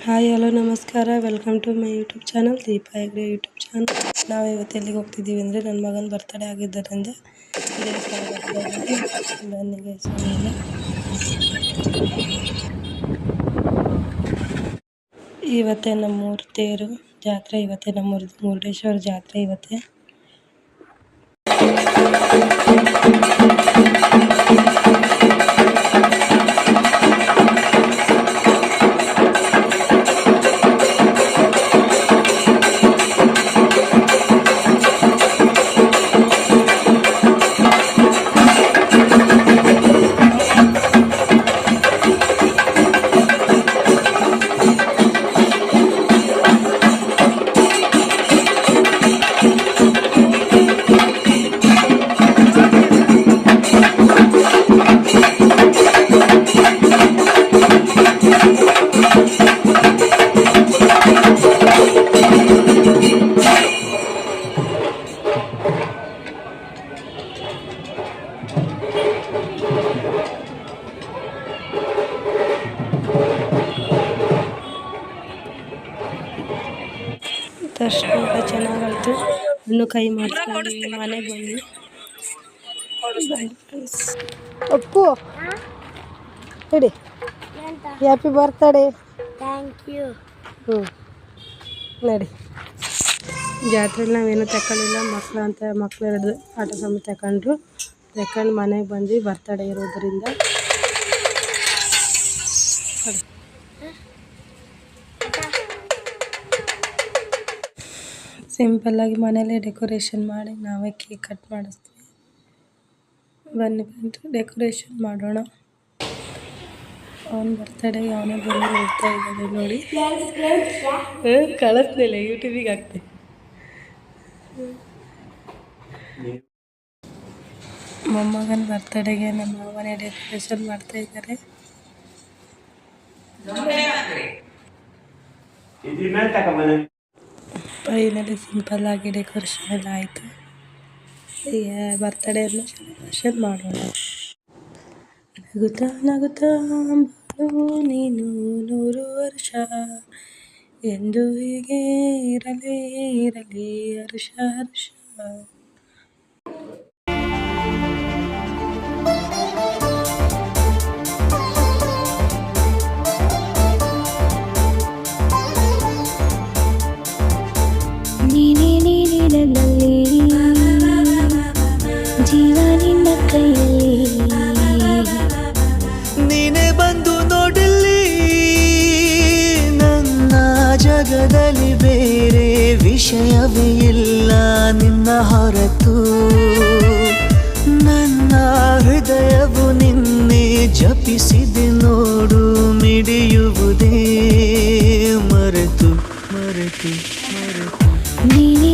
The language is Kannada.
ಹಾಯ್ ಹಲೋ ನಮಸ್ಕಾರ, welcome to my YouTube channel Deepa Hegde YouTube channel. ನಾವು ಇವತ್ತು ಎಲ್ಲಿಗೆ ಹೋಗ್ತಿದ್ದೀವಿ ಅಂದರೆ ನನ್ನ ಮಗನ ಬರ್ತಡೇ ಆಗಿದ್ದರಿಂದ ನನಗೆ ಇವತ್ತೇ ನಮ್ಮೂರು ತೇರು ಜಾತ್ರೆ, ಇವತ್ತೇ ನಮ್ಮೂರು ಮುರುಡೇಶ್ವರ ಜಾತ್ರೆ ಇವತ್ತೇ. ದರ್ಶನ ಚೆನ್ನಾಗಾಯ್ತು. ಇನ್ನು ಕೈ ಮಾಡಿಸ್ಕೊಂಡು ಮನೆಗೆ ಬಂದ್ವಿ. ಅಪ್ಪು ಹೇಳಿ, ಹ್ಯಾಪಿ ಬರ್ತ್ಡೇ. Thank you. ನೋಡಿ, ಜಾತ್ರೆಲಿ ನಾವೇನು ತಗೊಳ್ಳಿಲ್ಲ. ಮಕ್ಕಳು ಎರಡು ಆಟ ಸಾಮಾನು ತಗೊಂಡು ಮನೆಗೆ ಬಂದ್ವಿ ಬರ್ತಡೇ ಇರೋದ್ರಿಂದ. ಸಿಂಪಲ್ಲಾಗಿ ಮನೇಲೇ ಡೆಕೋರೇಷನ್ ಮಾಡಿ ನಾವೇ ಕೇಕ್ ಕಟ್ ಮಾಡಿಸ್ತೀವಿ. ಬನ್ನಿ ಡೆಕೋರೇಷನ್ ಮಾಡೋಣ. ಅವನ ಬರ್ತಡೇಗೆ ಅವನೇ ಬಂದು ಹೋಗ್ತಾ ಇದ್ದಾನೆ ನೋಡಿ. ಕಳಿಸ್ಲಿಲ್ಲ, ಯೂಟ್ಯೂಬಿಗೆ ಹಾಕ್ತೀನಿ. ಮೊಮ್ಮಗನ ಬರ್ತಡೇಗೆ ನಮ್ಮ ಮನೆ ಡೆಕೋರೇಷನ್ ಮಾಡ್ತಾ ಇದ್ದಾರೆ. ಫೈನಲಿ ಸಿಂಪಲ್ಲಾಗಿ ಡೆಕೋರೇಷನ್ ಎಲ್ಲ ಆಯಿತು. ಈಗ ಬರ್ತಡೇಯನ್ನು ಸೆಲೆಬ್ರೇಷನ್ ಮಾಡೋಣ. ನಗುತ್ತಾ ನಗುತ್ತಾ ಬಾಳು ನೀನು 100 ವರ್ಷ, ಎಂದು ಹೀಗೆ ಇರಲಿ ಹರ್ಷ ಹರ್ಷ. ಜೀವ ನಿನ್ನ ಕೈಯಲ್ಲಿ, ನೀನೇ ಬಂದು ನೋಡಲಿ. ನನ್ನ ಜಗದಲ್ಲಿ ಬೇರೆ ವಿಷಯವೇ ಇಲ್ಲ ನಿನ್ನ ಹೊರತು. ನನ್ನ ಹೃದಯವು ನಿನ್ನೆ ಜಪಿಸಿದೆ ನೋಡು, ಮಿಡಿಯುವುದೇ ಮರೆತು ಮರೆತು ಮರೆತು. ನೀನೇ